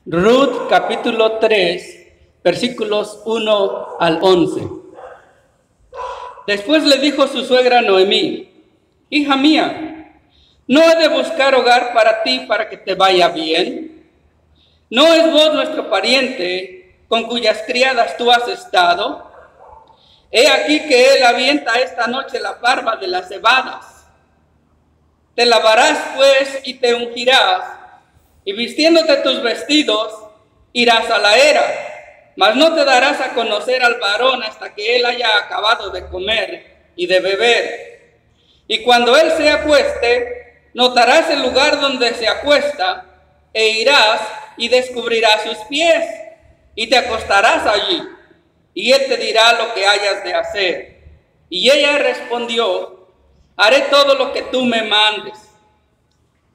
Ruth capítulo 3, versículos 1 al 11. Después le dijo su suegra Noemí: hija mía, ¿no he de buscar hogar para ti para que te vaya bien? ¿No es vos nuestro pariente con cuyas criadas tú has estado? He aquí que él avienta esta noche la barba de las cebadas. Te lavarás pues y te ungirás, y vistiéndote tus vestidos, irás a la era, mas no te darás a conocer al varón hasta que él haya acabado de comer y de beber. Y cuando él se acueste, notarás el lugar donde se acuesta, e irás y descubrirás sus pies, y te acostarás allí, y él te dirá lo que hayas de hacer. Y ella respondió: haré todo lo que tú me mandes.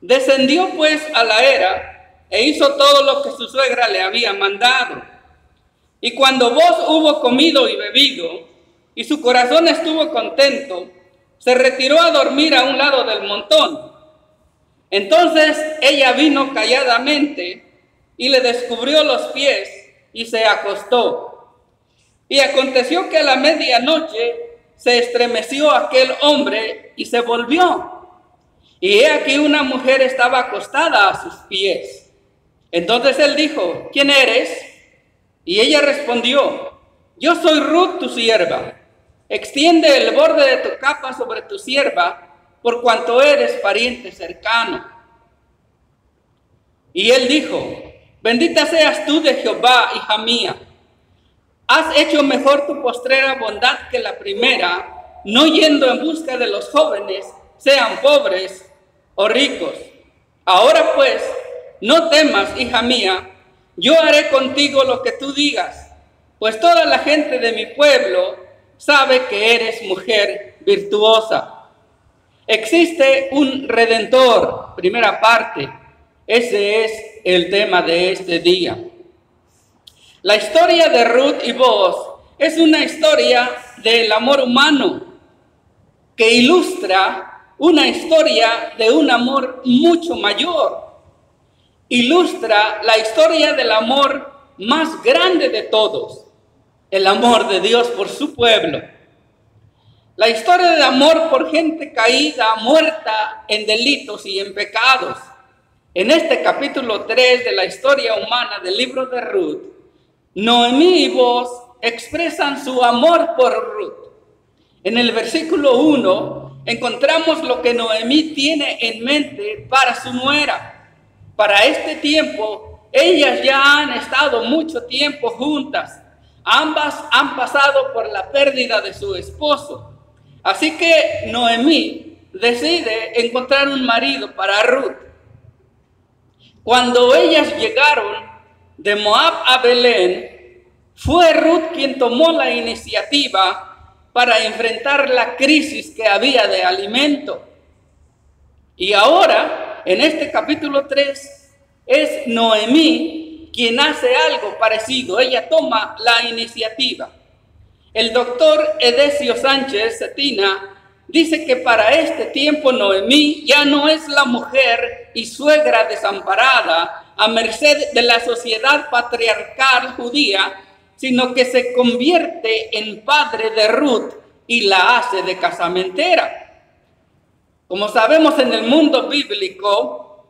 Descendió pues a la era e hizo todo lo que su suegra le había mandado. Y cuando vos hubo comido y bebido, y su corazón estuvo contento, se retiró a dormir a un lado del montón. Entonces ella vino calladamente y le descubrió los pies y se acostó. Y aconteció que a la medianoche se estremeció aquel hombre y se volvió. Y he aquí una mujer estaba acostada a sus pies. Entonces él dijo: ¿quién eres? Y ella respondió: yo soy Ruth, tu sierva. Extiende el borde de tu capa sobre tu sierva, por cuanto eres pariente cercano. Y él dijo: bendita seas tú de Jehová, hija mía. Has hecho mejor tu postrera bondad que la primera, no yendo en busca de los jóvenes, sean pobres o ricos. Ahora pues, no temas, hija mía, yo haré contigo lo que tú digas, pues toda la gente de mi pueblo sabe que eres mujer virtuosa. Existe un Redentor, primera parte. Ese es el tema de este día. La historia de Ruth y Boaz es una historia del amor humano que ilustra una historia de un amor mucho mayor. Ilustra la historia del amor más grande de todos, el amor de Dios por su pueblo. La historia de amor por gente caída, muerta en delitos y en pecados. En este capítulo 3 de la historia humana del libro de Ruth, Noemí y Boaz expresan su amor por Ruth. En el versículo 1 encontramos lo que Noemí tiene en mente para su nuera. Para este tiempo, ellas ya han estado mucho tiempo juntas. Ambas han pasado por la pérdida de su esposo. Así que Noemí decide encontrar un marido para Ruth. Cuando ellas llegaron de Moab a Belén, fue Ruth quien tomó la iniciativa para enfrentar la crisis que había de alimento. Y ahora, en este capítulo 3, es Noemí quien hace algo parecido. Ella toma la iniciativa. El doctor Edesio Sánchez Cetina dice que para este tiempo Noemí ya no es la mujer y suegra desamparada a merced de la sociedad patriarcal judía, sino que se convierte en padre de Ruth y la hace de casamentera. Como sabemos, en el mundo bíblico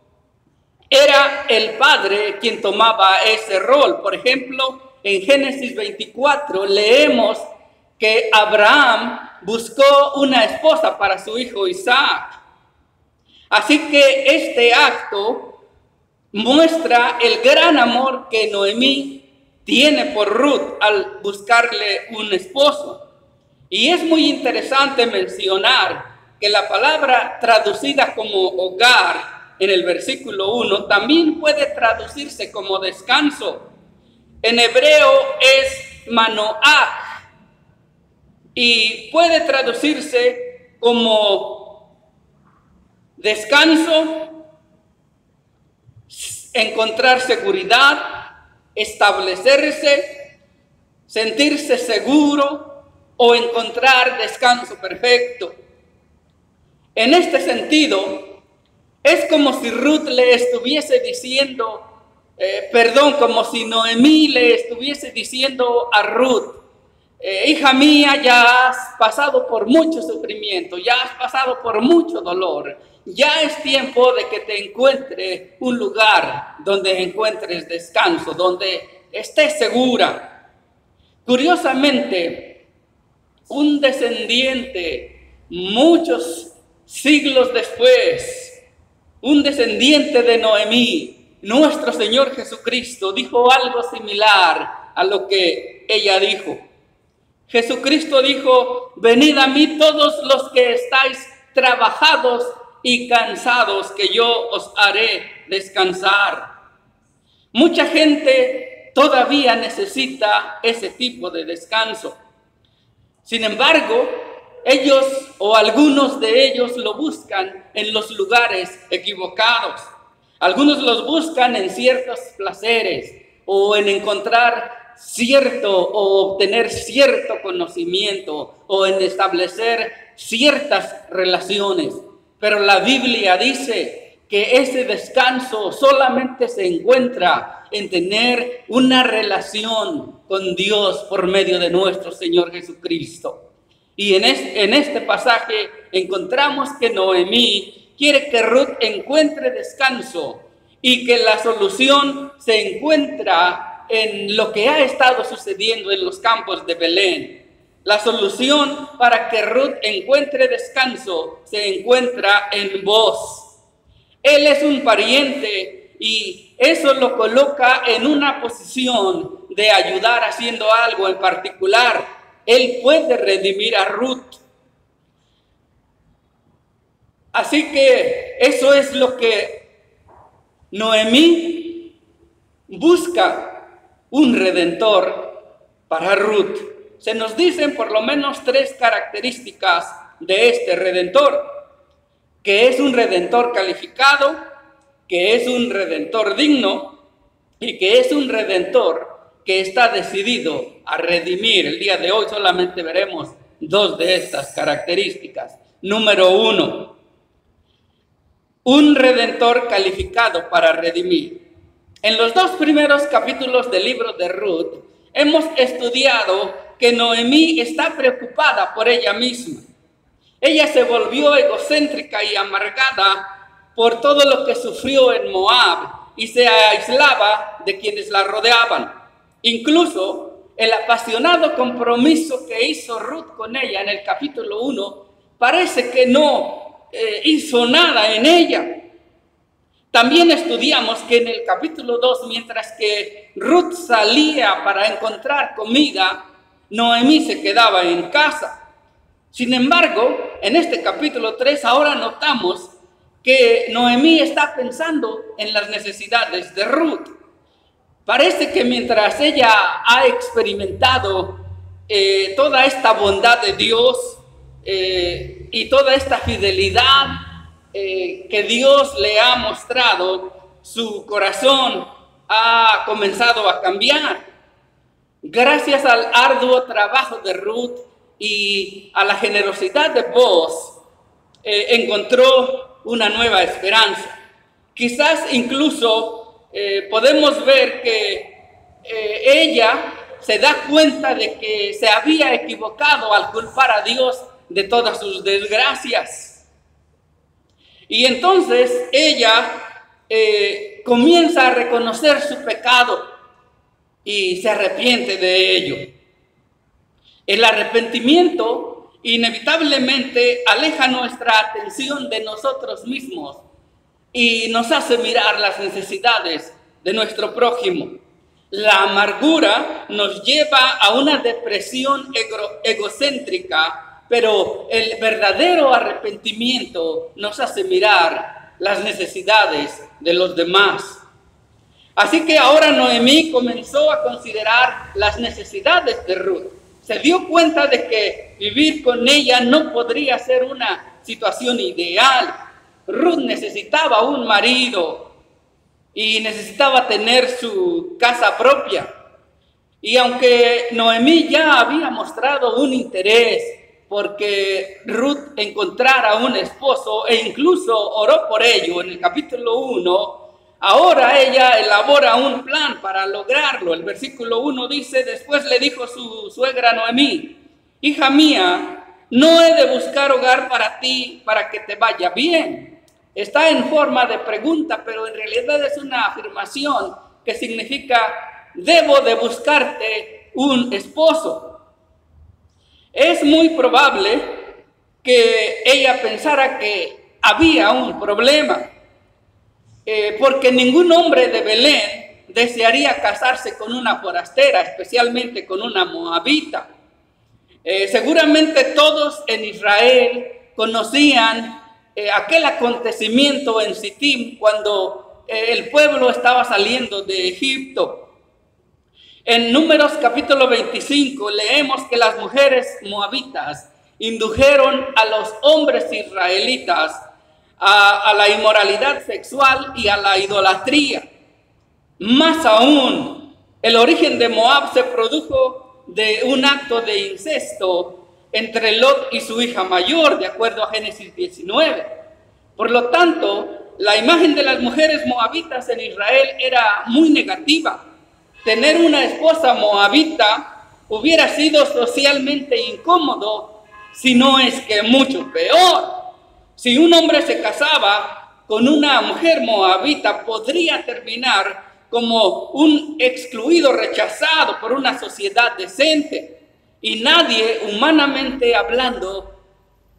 era el padre quien tomaba ese rol. Por ejemplo, en Génesis 24 leemos que Abraham buscó una esposa para su hijo Isaac. Así que este acto muestra el gran amor que Noemí tiene por Ruth al buscarle un esposo. Y es muy interesante mencionar que la palabra traducida como hogar en el versículo 1 también puede traducirse como descanso. En hebreo es manoach y puede traducirse como descanso, encontrar seguridad, establecerse, sentirse seguro o encontrar descanso perfecto. En este sentido, es como si Ruth le estuviese diciendo: perdón, como si Noemí le estuviese diciendo a Ruth, hija mía, ya has pasado por mucho sufrimiento, ya has pasado por mucho dolor, ya es tiempo de que te encuentre un lugar donde encuentres descanso, donde estés segura. Curiosamente, un descendiente, muchos siglos después, un descendiente de Noemí, nuestro Señor Jesucristo, dijo algo similar a lo que ella dijo. Jesucristo dijo, venid a mí todos los que estáis trabajados y cansados, que yo os haré descansar. Mucha gente todavía necesita ese tipo de descanso. Sin embargo, ellos o algunos de ellos lo buscan en los lugares equivocados. Algunos los buscan en ciertos placeres o en encontrar cierto o obtener cierto conocimiento o en establecer ciertas relaciones. Pero la Biblia dice que ese descanso solamente se encuentra en tener una relación con Dios por medio de nuestro Señor Jesucristo. Y en este pasaje encontramos que Noemí quiere que Ruth encuentre descanso y que la solución se encuentra en lo que ha estado sucediendo en los campos de Belén. La solución para que Ruth encuentre descanso se encuentra en Boaz. Él es un pariente y eso lo coloca en una posición de ayudar haciendo algo en particular. Él puede redimir a Ruth. Así que eso es lo que Noemí busca, un redentor para Ruth. Se nos dicen por lo menos 3 características de este redentor: que es un redentor calificado, que es un redentor digno y que es un redentor que está decidido a redimir. El día de hoy solamente veremos 2 de estas características. Número 1, un redentor calificado para redimir. En los 2 primeros capítulos del libro de Ruth hemos estudiado que Noemí está preocupada por ella misma. Ella se volvió egocéntrica y amargada por todo lo que sufrió en Moab y se aislaba de quienes la rodeaban. Incluso el apasionado compromiso que hizo Ruth con ella en el capítulo 1 parece que no hizo nada en ella. También estudiamos que en el capítulo 2, mientras que Ruth salía para encontrar comida, Noemí se quedaba en casa. Sin embargo, en este capítulo 3 ahora notamos que Noemí está pensando en las necesidades de Ruth. Parece que mientras ella ha experimentado toda esta bondad de Dios y toda esta fidelidad que Dios le ha mostrado, su corazón ha comenzado a cambiar. Gracias al arduo trabajo de Ruth y a la generosidad de Boaz, encontró una nueva esperanza. Quizás incluso podemos ver que ella se da cuenta de que se había equivocado al culpar a Dios de todas sus desgracias. Y entonces ella comienza a reconocer su pecado y se arrepiente de ello. El arrepentimiento inevitablemente aleja nuestra atención de nosotros mismos y nos hace mirar las necesidades de nuestro prójimo. La amargura nos lleva a una depresión egocéntrica, pero el verdadero arrepentimiento nos hace mirar las necesidades de los demás. Así que ahora Noemí comenzó a considerar las necesidades de Ruth. Se dio cuenta de que vivir con ella no podría ser una situación ideal. Ruth necesitaba un marido y necesitaba tener su casa propia. Y aunque Noemí ya había mostrado un interés porque Ruth encontrara un esposo e incluso oró por ello en el capítulo 1, Ahora ella elabora un plan para lograrlo. El versículo 1 dice, después le dijo su suegra Noemí, hija mía, no he de buscar hogar para ti para que te vaya bien. Está en forma de pregunta, pero en realidad es una afirmación que significa, debo de buscarte un esposo. Es muy probable que ella pensara que había un problema, porque ningún hombre de Belén desearía casarse con una forastera, especialmente con una moabita. Seguramente todos en Israel conocían aquel acontecimiento en Sittim cuando el pueblo estaba saliendo de Egipto. En Números capítulo 25 leemos que las mujeres moabitas indujeron a los hombres israelitas a la inmoralidad sexual y a la idolatría. Más aún, el origen de Moab se produjo de un acto de incesto entre Lot y su hija mayor, de acuerdo a Génesis 19. Por lo tanto, la imagen de las mujeres moabitas en Israel era muy negativa. Tener una esposa moabita hubiera sido socialmente incómodo, si no es que mucho peor. Si un hombre se casaba con una mujer moabita, podría terminar como un excluido, rechazado por una sociedad decente. Y nadie, humanamente hablando,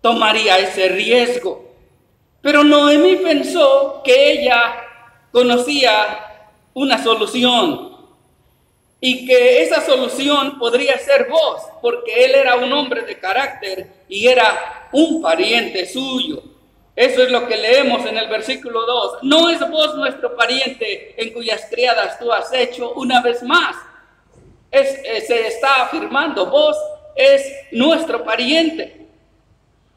tomaría ese riesgo. Pero Noemí pensó que ella conocía una solución y que esa solución podría ser vos, porque él era un hombre de carácter y era un pariente suyo. Eso es lo que leemos en el versículo 2. ¿No es vos nuestro pariente en cuyas criadas tú has hecho? Una vez más, se está afirmando, vos es nuestro pariente.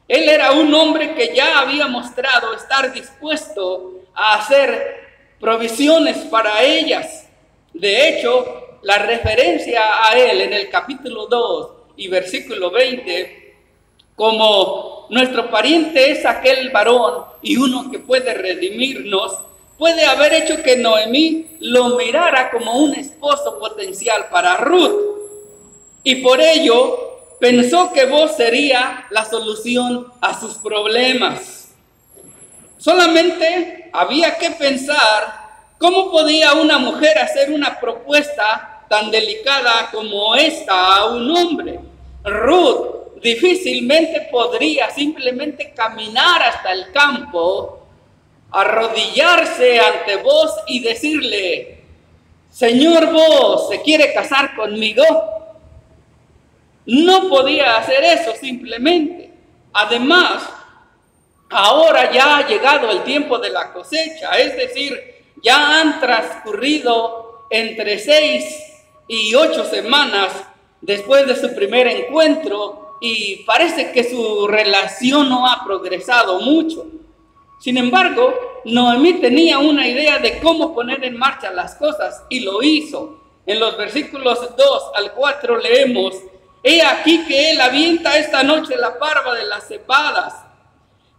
Él era un hombre que ya había mostrado estar dispuesto a hacer provisiones para ellas. De hecho, la referencia a él en el capítulo 2 y versículo 20, como nuestro pariente es aquel varón y uno que puede redimirnos, puede haber hecho que Noemí lo mirara como un esposo potencial para Ruth. Y por ello pensó que vos sería la solución a sus problemas. Solamente había que pensar cómo podía una mujer hacer una propuesta tan delicada como esta a un hombre. Ruth difícilmente podría simplemente caminar hasta el campo, arrodillarse ante vos y decirle, Señor, vos, ¿se quiere casar conmigo? No podía hacer eso simplemente. Además, ahora ya ha llegado el tiempo de la cosecha, es decir, ya han transcurrido entre 6 y 8 semanas después de su primer encuentro y parece que su relación no ha progresado mucho. Sin embargo, Noemí tenía una idea de cómo poner en marcha las cosas y lo hizo. En los versículos 2 al 4 leemos, he aquí que él avienta esta noche la parva de las cebadas.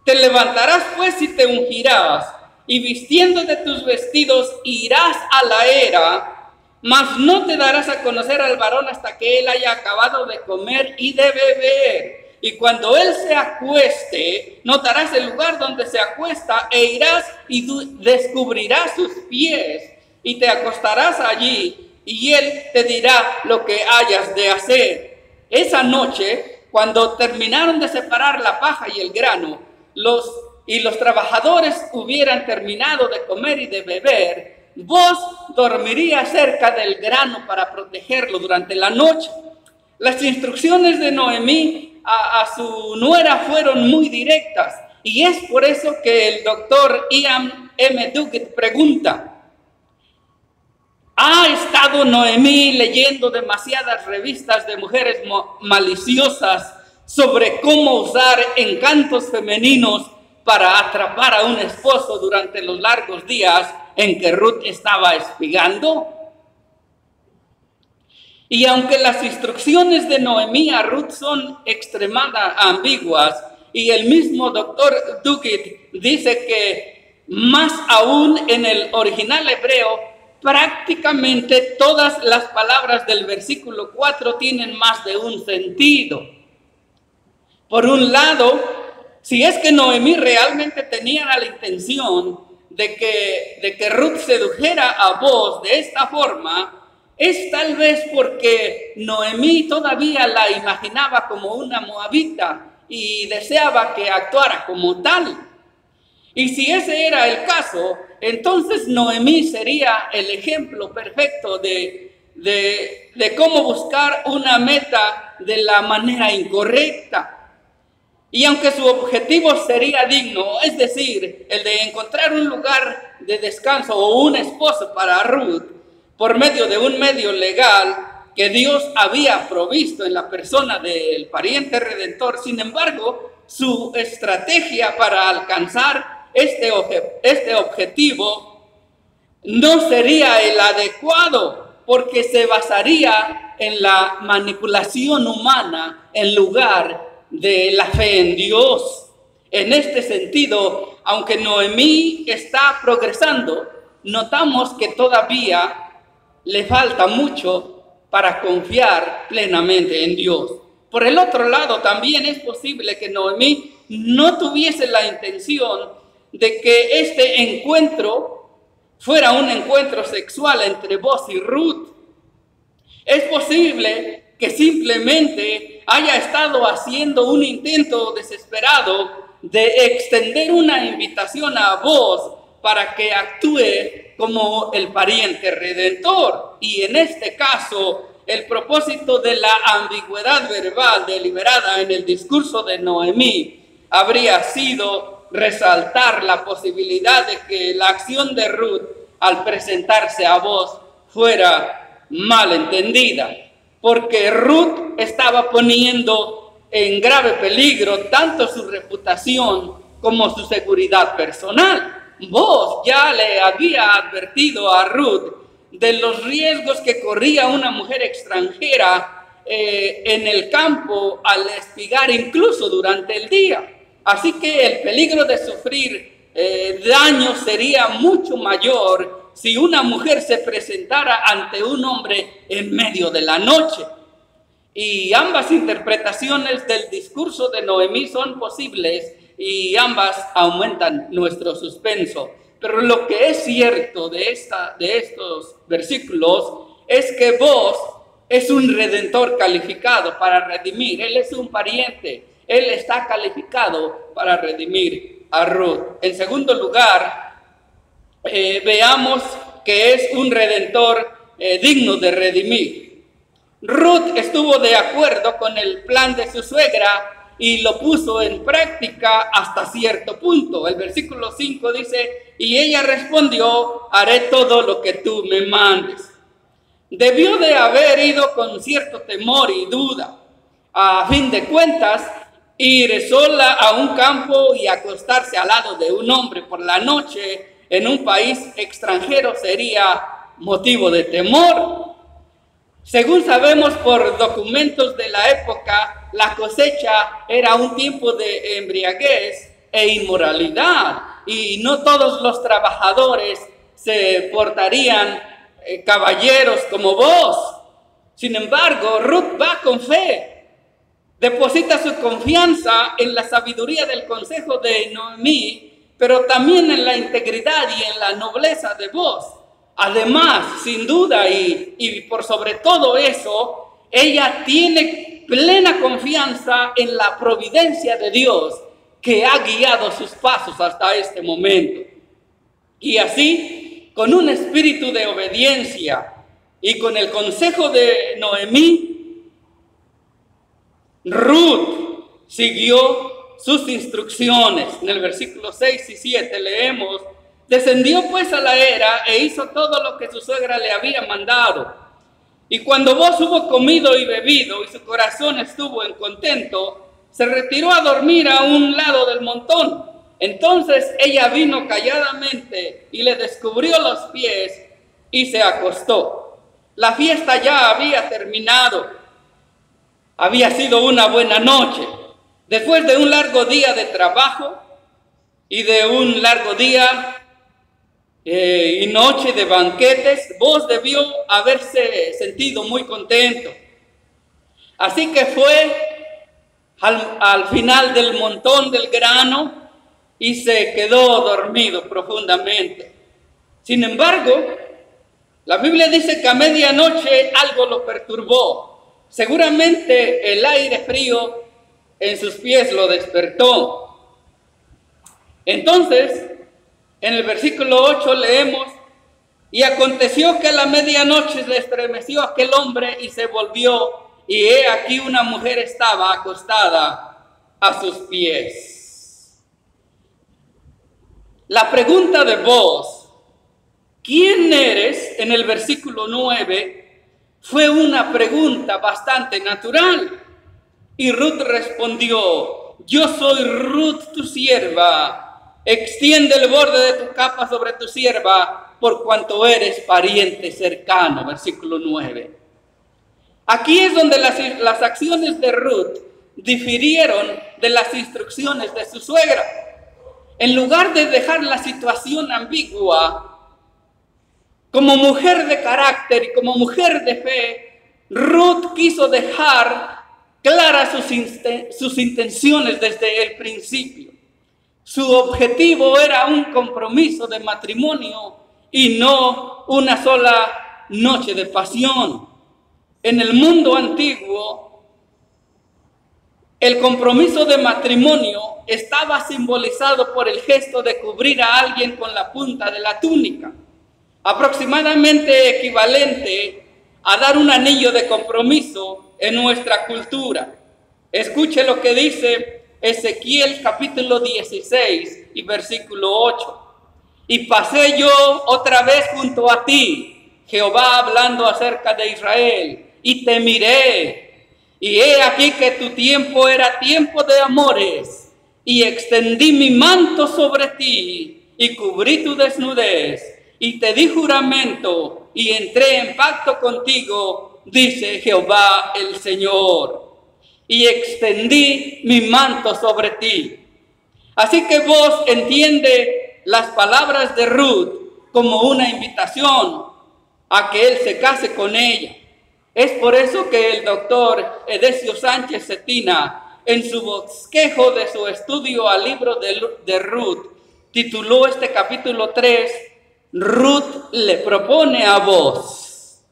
Te levantarás pues y te ungirás, y vistiendo de tus vestidos irás a la era, mas no te darás a conocer al varón hasta que él haya acabado de comer y de beber. Y cuando él se acueste, notarás el lugar donde se acuesta e irás y descubrirás sus pies y te acostarás allí y él te dirá lo que hayas de hacer. Esa noche, cuando terminaron de separar la paja y el grano, los trabajadores hubieran terminado de comer y de beber, vos dormirías cerca del grano para protegerlo durante la noche. Las instrucciones de Noemí a su nuera fueron muy directas y es por eso que el doctor Ian M. Duggett pregunta, ¿ha estado Noemí leyendo demasiadas revistas de mujeres maliciosas sobre cómo usar encantos femeninos para atrapar a un esposo durante los largos días en que Ruth estaba espigando? Y aunque las instrucciones de Noemí a Ruth son extremadamente ambiguas, y el mismo doctor Duggett dice que Más aún en el original hebreo, prácticamente todas las palabras del versículo 4 tienen más de un sentido. Por un lado, si es que Noemí realmente tenía la intención de que Ruth sedujera a Booz de esta forma, es tal vez porque Noemí todavía la imaginaba como una moabita y deseaba que actuara como tal. Y si ese era el caso, entonces Noemí sería el ejemplo perfecto de cómo buscar una meta de la manera incorrecta. Y aunque su objetivo sería digno, es decir, el de encontrar un lugar de descanso o un esposo para Ruth, por medio de un medio legal que Dios había provisto en la persona del pariente redentor, sin embargo, su estrategia para alcanzar este objetivo no sería el adecuado, porque se basaría en la manipulación humana en lugar de la fe en Dios. En este sentido, aunque Noemí está progresando, notamos que todavía le falta mucho para confiar plenamente en Dios. Por el otro lado, también es posible que Noemí no tuviese la intención de que este encuentro fuera un encuentro sexual entre Booz y Ruth. Es posible que simplemente haya estado haciendo un intento desesperado de extender una invitación a Booz para que actúe como el pariente redentor. Y en este caso, el propósito de la ambigüedad verbal deliberada en el discurso de Noemí habría sido resaltar la posibilidad de que la acción de Ruth al presentarse a Booz fuera mal entendida, porque Ruth estaba poniendo en grave peligro tanto su reputación como su seguridad personal. Booz ya le había advertido a Ruth de los riesgos que corría una mujer extranjera en el campo al espigar incluso durante el día. Así que el peligro de sufrir daño sería mucho mayor si una mujer se presentara ante un hombre en medio de la noche. Y ambas interpretaciones del discurso de Noemí son posibles y ambas aumentan nuestro suspenso. Pero lo que es cierto de estos versículos es que Booz es un redentor calificado para redimir. Él es un pariente. Él está calificado para redimir a Ruth. En segundo lugar, veamos que es un redentor digno de redimir. Ruth estuvo de acuerdo con el plan de su suegra y lo puso en práctica hasta cierto punto. El versículo 5 dice, y ella respondió, haré todo lo que tú me mandes. Debió de haber ido con cierto temor y duda. A fin de cuentas, ir sola a un campo y acostarse al lado de un hombre por la noche en un país extranjero sería motivo de temor. Según sabemos por documentos de la época, la cosecha era un tiempo de embriaguez e inmoralidad, y no todos los trabajadores se portarían caballeros como vos. Sin embargo, Ruth va con fe, deposita su confianza en la sabiduría del consejo de Noemí, pero también en la integridad y en la nobleza de Booz. Además, sin duda y por sobre todo eso, ella tiene plena confianza en la providencia de Dios que ha guiado sus pasos hasta este momento. Y así, con un espíritu de obediencia y con el consejo de Noemí, Ruth siguió sus instrucciones. En el versículo 6 y 7 leemos, descendió pues a la era e hizo todo lo que su suegra le había mandado. Y cuando Booz hubo comido y bebido y su corazón estuvo en contento, se retiró a dormir a un lado del montón. Entonces ella vino calladamente y le descubrió los pies y se acostó. La fiesta ya había terminado. Había sido una buena noche. Después de un largo día de trabajo y de un largo día y noche de banquetes, Boaz debió haberse sentido muy contento. Así que fue al final del montón del grano y se quedó dormido profundamente. Sin embargo, la Biblia dice que a medianoche algo lo perturbó. Seguramente el aire frío en sus pies lo despertó. Entonces, en el versículo 8 leemos: y aconteció que a la medianoche se estremeció aquel hombre y se volvió, y he aquí una mujer estaba acostada a sus pies. La pregunta de Boaz, ¿quién eres?, en el versículo 9, fue una pregunta bastante natural. Y Ruth respondió: yo soy Ruth, tu sierva. Extiende el borde de tu capa sobre tu sierva, por cuanto eres pariente cercano. Versículo 9. Aquí es donde las acciones de Ruth difirieron de las instrucciones de su suegra. En lugar de dejar la situación ambigua, como mujer de carácter y como mujer de fe, Ruth quiso dejar claras sus intenciones desde el principio. Su objetivo era un compromiso de matrimonio y no una sola noche de pasión. En el mundo antiguo, el compromiso de matrimonio estaba simbolizado por el gesto de cubrir a alguien con la punta de la túnica, aproximadamente equivalente a dar un anillo de compromiso en nuestra cultura. Escuche lo que dice Ezequiel capítulo 16 y versículo 8. Y pasé yo otra vez junto a ti, Jehová hablando acerca de Israel, y te miré, y he aquí que tu tiempo era tiempo de amores, y extendí mi manto sobre ti, y cubrí tu desnudez, y te di juramento, y entré en pacto contigo, dice Jehová el Señor, y extendí mi manto sobre ti. Así que vos entiende las palabras de Ruth como una invitación a que él se case con ella. Es por eso que el doctor Edesio Sánchez Cetina, en su bosquejo de su estudio al libro de Ruth, tituló este capítulo 3, Ruth le propone a Boaz.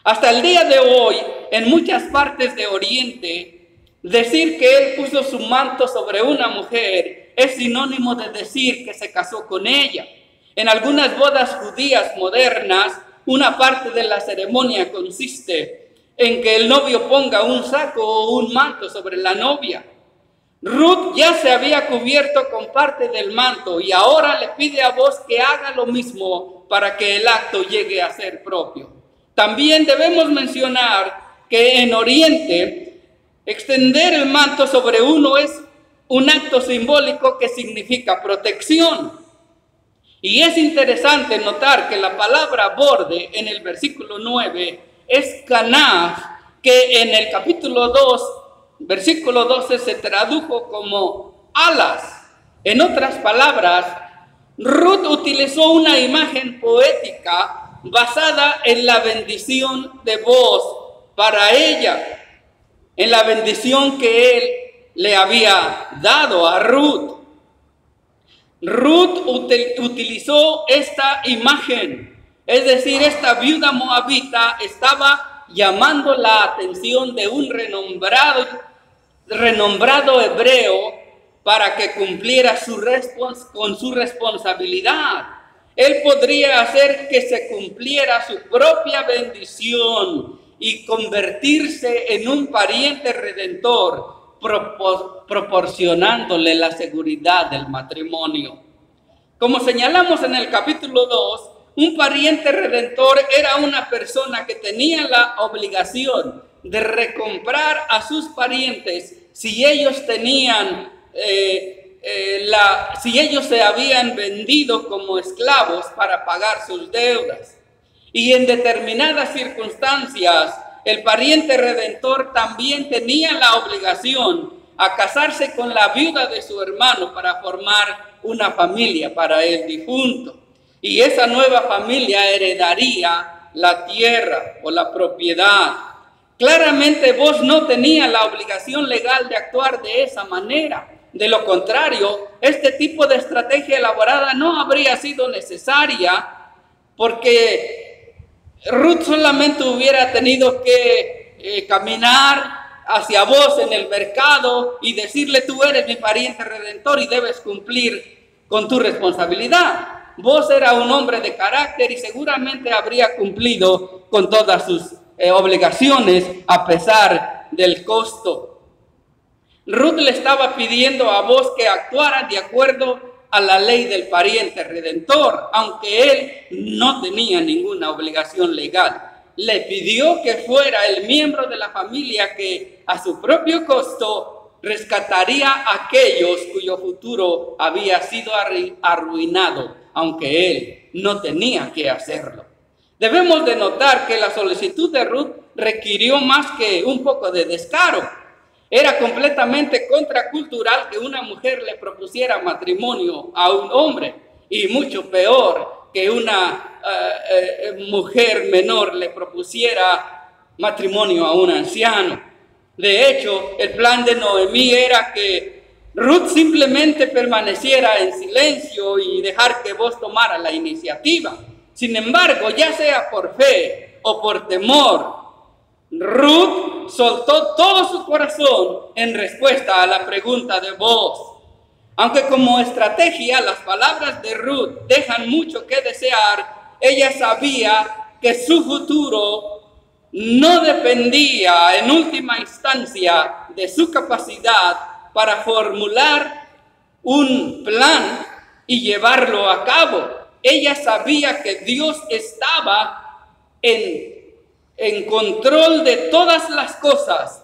Hasta el día de hoy, en muchas partes de Oriente, decir que él puso su manto sobre una mujer es sinónimo de decir que se casó con ella. En algunas bodas judías modernas, una parte de la ceremonia consiste en que el novio ponga un saco o un manto sobre la novia. Ruth ya se había cubierto con parte del manto y ahora le pide a Boaz que haga lo mismo para que el acto llegue a ser propio. También debemos mencionar que en Oriente, extender el manto sobre uno es un acto simbólico que significa protección. Y es interesante notar que la palabra borde en el versículo 9 es canaf, que en el capítulo 2, versículo 12 se tradujo como alas. En otras palabras, Ruth utilizó una imagen poética basada en la bendición de Boaz para ella, en la bendición que él le había dado a Ruth. Ruth utilizó esta imagen, es decir, esta viuda moabita estaba llamando la atención de un renombrado hebreo para que cumpliera con su responsabilidad. Él podría hacer que se cumpliera su propia bendición y convertirse en un pariente redentor, proporcionándole la seguridad del matrimonio. Como señalamos en el capítulo 2, un pariente redentor era una persona que tenía la obligación de recomprar a sus parientes si ellos tenían si ellos se habían vendido como esclavos para pagar sus deudas. Y en determinadas circunstancias, el pariente redentor también tenía la obligación a casarse con la viuda de su hermano para formar una familia para el difunto. y esa nueva familia heredaría la tierra o la propiedad. Claramente vos no tenías la obligación legal de actuar de esa manera. De lo contrario, este tipo de estrategia elaborada no habría sido necesaria, porque Ruth solamente hubiera tenido que caminar hacia vos en el mercado y decirle: tú eres mi pariente redentor y debes cumplir con tu responsabilidad. Vos eras un hombre de carácter y seguramente habría cumplido con todas sus obligaciones a pesar del costo. Ruth le estaba pidiendo a vos que actuara de acuerdo a la ley del pariente redentor, aunque él no tenía ninguna obligación legal. Le pidió que fuera el miembro de la familia que a su propio costo rescataría a aquellos cuyo futuro había sido arruinado, aunque él no tenía que hacerlo. Debemos de notar que la solicitud de Ruth requirió más que un poco de descaro. Era completamente contracultural que una mujer le propusiera matrimonio a un hombre, y mucho peor que una mujer menor le propusiera matrimonio a un anciano. De hecho, el plan de Noemí era que Ruth simplemente permaneciera en silencio y dejar que vos tomara la iniciativa. Sin embargo, ya sea por fe o por temor, Ruth soltó todo su corazón en respuesta a la pregunta de vos. Aunque como estrategia las palabras de Ruth dejan mucho que desear, ella sabía que su futuro no dependía en última instancia de su capacidad para formular un plan y llevarlo a cabo. Ella sabía que Dios estaba en control de todas las cosas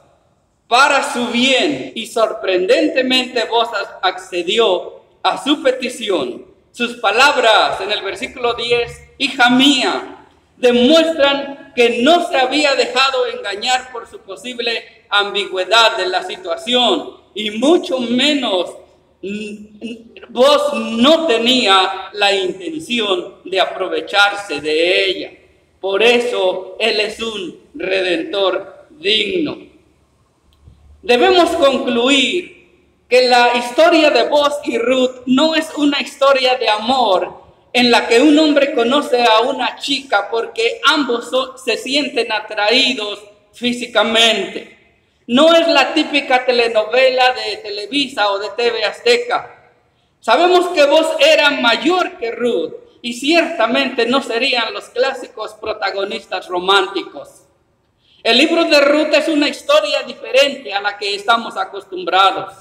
para su bien, y sorprendentemente vos accedió a su petición. Sus palabras en el versículo 10, hija mía, demuestran que no se había dejado engañar por su posible ambigüedad de la situación, y mucho menos vos no tenía la intención de aprovecharse de ella. Por eso Él es un redentor digno. Debemos concluir que la historia de Boaz y Ruth no es una historia de amor en la que un hombre conoce a una chica porque ambos se sienten atraídos físicamente. No es la típica telenovela de Televisa o de TV Azteca. Sabemos que Boaz era mayor que Ruth y ciertamente no serían los clásicos protagonistas románticos. El libro de Ruth es una historia diferente a la que estamos acostumbrados.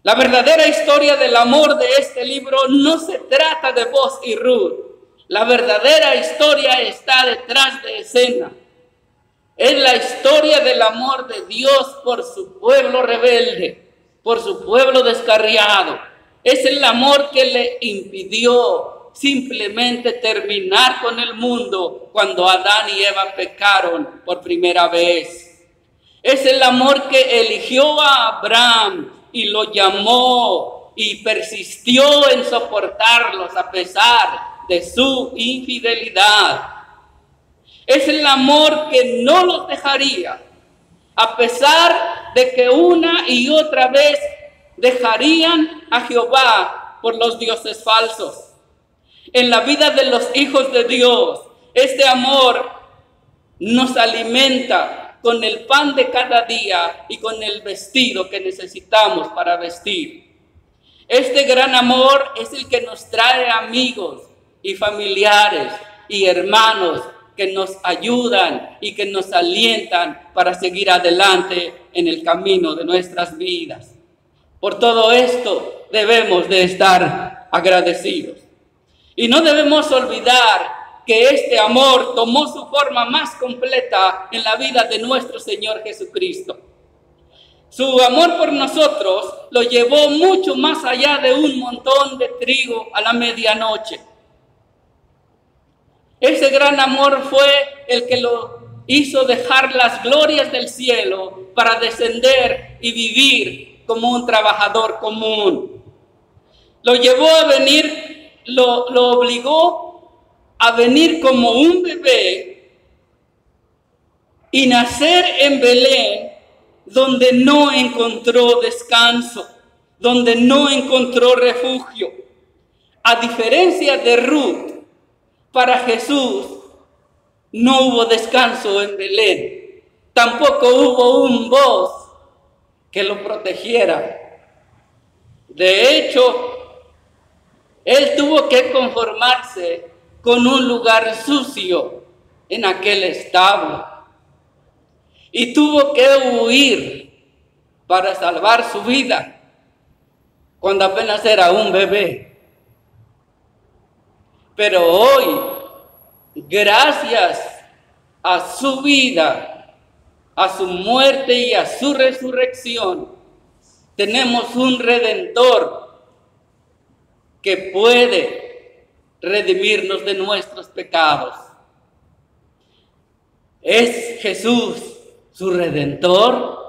La verdadera historia del amor de este libro no se trata de Boaz y Ruth. La verdadera historia está detrás de escena. Es la historia del amor de Dios por su pueblo rebelde, por su pueblo descarriado. Es el amor que le impidió simplemente terminar con el mundo cuando Adán y Eva pecaron por primera vez. Es el amor que eligió a Abraham y lo llamó y persistió en soportarlos a pesar de su infidelidad. Es el amor que no los dejaría, a pesar de que una y otra vez dejarían a Jehová por los dioses falsos. En la vida de los hijos de Dios, este amor nos alimenta con el pan de cada día y con el vestido que necesitamos para vestir. Este gran amor es el que nos trae amigos y familiares y hermanos que nos ayudan y que nos alientan para seguir adelante en el camino de nuestras vidas. Por todo esto debemos de estar agradecidos. Y no debemos olvidar que este amor tomó su forma más completa en la vida de nuestro Señor Jesucristo. Su amor por nosotros lo llevó mucho más allá de un montón de trigo a la medianoche. Ese gran amor fue el que lo hizo dejar las glorias del cielo para descender y vivir como un trabajador común. Lo llevó a venir lo obligó a venir como un bebé y nacer en Belén, donde no encontró descanso, donde no encontró refugio. A diferencia de Ruth, para Jesús no hubo descanso en Belén. Tampoco hubo un voz que lo protegiera. De hecho, él tuvo que conformarse con un lugar sucio en aquel establo. Y tuvo que huir para salvar su vida cuando apenas era un bebé. Pero hoy, gracias a su vida, a su muerte y a su resurrección, tenemos un Redentor que puede redimirnos de nuestros pecados. ¿Es Jesús su Redentor?